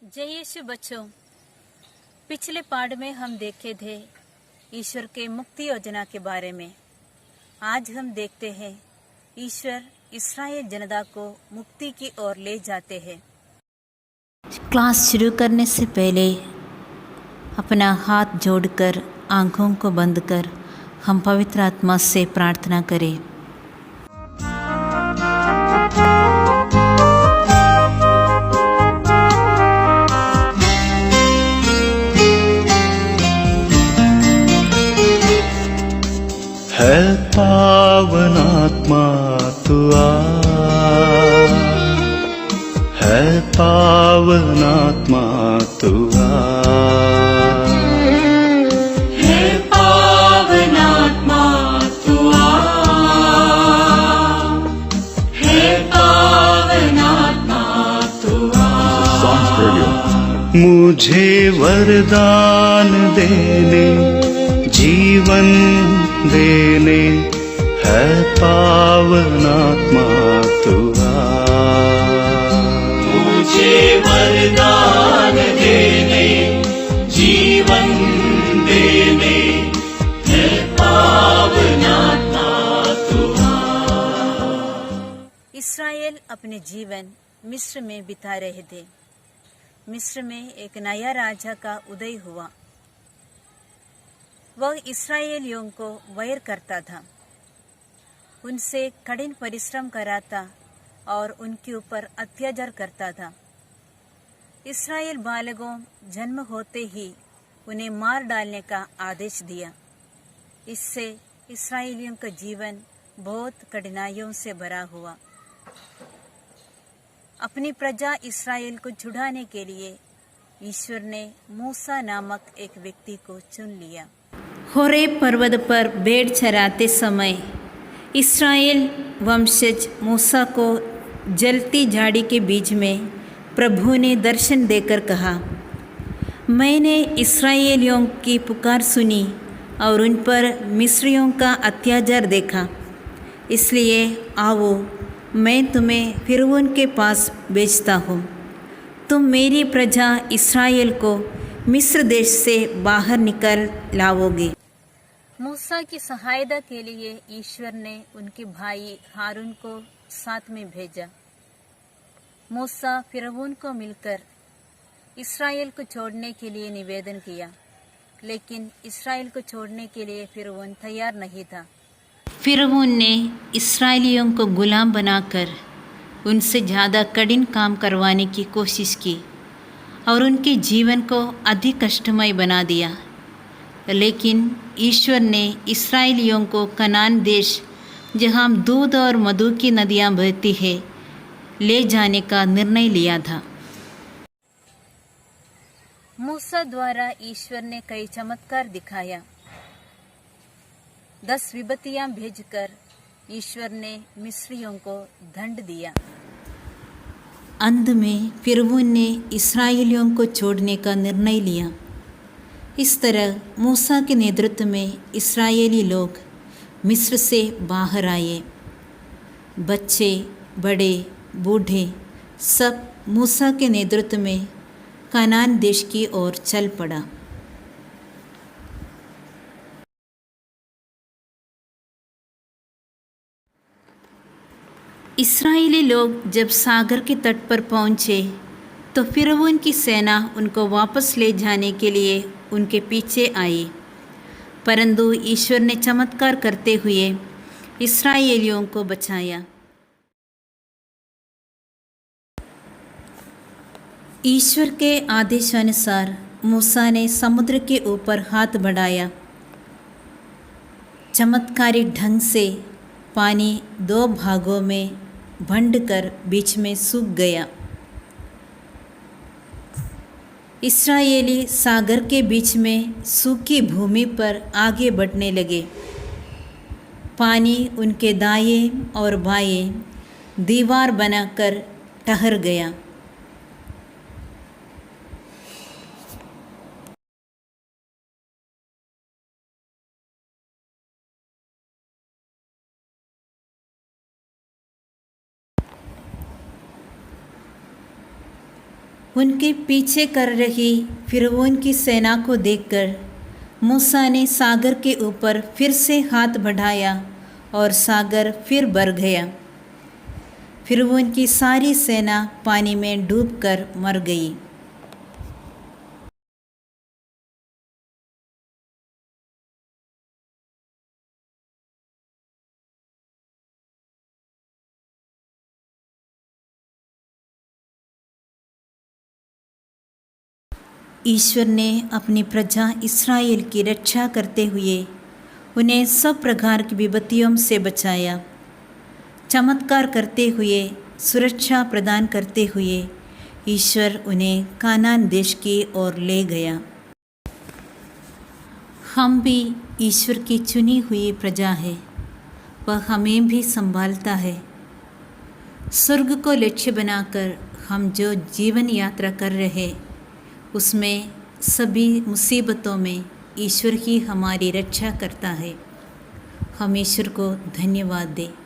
जय यीशु बच्चों, पिछले पाठ में हम देखे थे ईश्वर के मुक्ति योजना के बारे में। आज हम देखते हैं ईश्वर इस्राएल जनता को मुक्ति की ओर ले जाते हैं। क्लास शुरू करने से पहले अपना हाथ जोड़कर आंखों को बंद कर हम पवित्र आत्मा से प्रार्थना करें। है पावन आत्मा तू आ, है पावन आत्मा तू आ, है पावन आत्मा तू आ, है पावन आत्मा तू आ। मुझे वरदान देने, जीवन देने, है पावन आत्मा तू आ, मुझे वरदान देने, जीवन देने, है पावन आत्मा तू आ। इस्राएल अपने जीवन मिस्र में बिता रहे थे। मिस्र में एक नया राजा का उदय हुआ। वह इस्राएलियों को वैर करता था, उनसे कठिन परिश्रम कराता और उनके ऊपर अत्याचार करता था। इस्राएल बालकों जन्म होते ही उन्हें मार डालने का आदेश दिया। इससे इस्राएलियों का जीवन बहुत कठिनाइयों से भरा हुआ। अपनी प्रजा इस्राएल को छुड़ाने के लिए ईश्वर ने मूसा नामक एक व्यक्ति को चुन लिया। होरेब पर्वत पर भेड़ चराते समय इस्राएल वंशज मूसा को जलती झाड़ी के बीच में प्रभु ने दर्शन देकर कहा, मैंने इस्राएलियों की पुकार सुनी और उन पर मिस्रियों का अत्याचार देखा, इसलिए आओ मैं तुम्हें फिरौन के पास भेजता हूँ। तुम मेरी प्रजा इस्राएल को मिस्र देश से बाहर निकाल लाओगे। मूसा की सहायता के लिए ईश्वर ने उनके भाई हारून को साथ में भेजा। मूसा फिरौन को मिलकर इस्राएल को छोड़ने के लिए निवेदन किया, लेकिन इस्राएल को छोड़ने के लिए फिरौन तैयार नहीं था। फिरौन ने इस्राएलियों को गुलाम बनाकर उनसे ज़्यादा कठिन काम करवाने की कोशिश की और उनके जीवन को अधिक कष्टमय बना दिया। लेकिन ईश्वर ने इस्राएलियों को कनान देश, जहाँ दूध और मधु की नदियाँ बहती है, ले जाने का निर्णय लिया था। मूसा द्वारा ईश्वर ने कई चमत्कार दिखाया। 10 विपत्तियां भेजकर ईश्वर ने मिस्रियों को दंड दिया। अंत में फिरौन ने इस्राएलियों को छोड़ने का निर्णय लिया। इस तरह मूसा के नेतृत्व में इस्राएली लोग मिस्र से बाहर आए। बच्चे, बड़े, बूढ़े सब मूसा के नेतृत्व में कनान देश की ओर चल पड़ा। इस्राएली लोग जब सागर के तट पर पहुँचे तो फिरौन की सेना उनको वापस ले जाने के लिए उनके पीछे आई, परंतु ईश्वर ने चमत्कार करते हुए इस्राएलियों को बचाया। ईश्वर के आदेशानुसार मूसा ने समुद्र के ऊपर हाथ बढ़ाया। चमत्कारिक ढंग से पानी 2 भागों में बंटकर बीच में सूख गया। इस्राएली सागर के बीच में सूखी भूमि पर आगे बढ़ने लगे। पानी उनके दाएं और बाएं दीवार बनाकर ठहर गया। उनके पीछे कर रही फिरौन की सेना को देखकर मूसा ने सागर के ऊपर फिर से हाथ बढ़ाया और सागर फिर भर गया। फिरौन की सारी सेना पानी में डूबकर मर गई। ईश्वर ने अपनी प्रजा इस्राएल की रक्षा करते हुए उन्हें सब प्रकार की विपत्तियों से बचाया। चमत्कार करते हुए, सुरक्षा प्रदान करते हुए ईश्वर उन्हें कानान देश की ओर ले गया। हम भी ईश्वर की चुनी हुई प्रजा है। वह हमें भी संभालता है। स्वर्ग को लक्ष्य बनाकर हम जो जीवन यात्रा कर रहे, उसमें सभी मुसीबतों में ईश्वर ही हमारी रक्षा करता है। हम ईश्वर को धन्यवाद दें।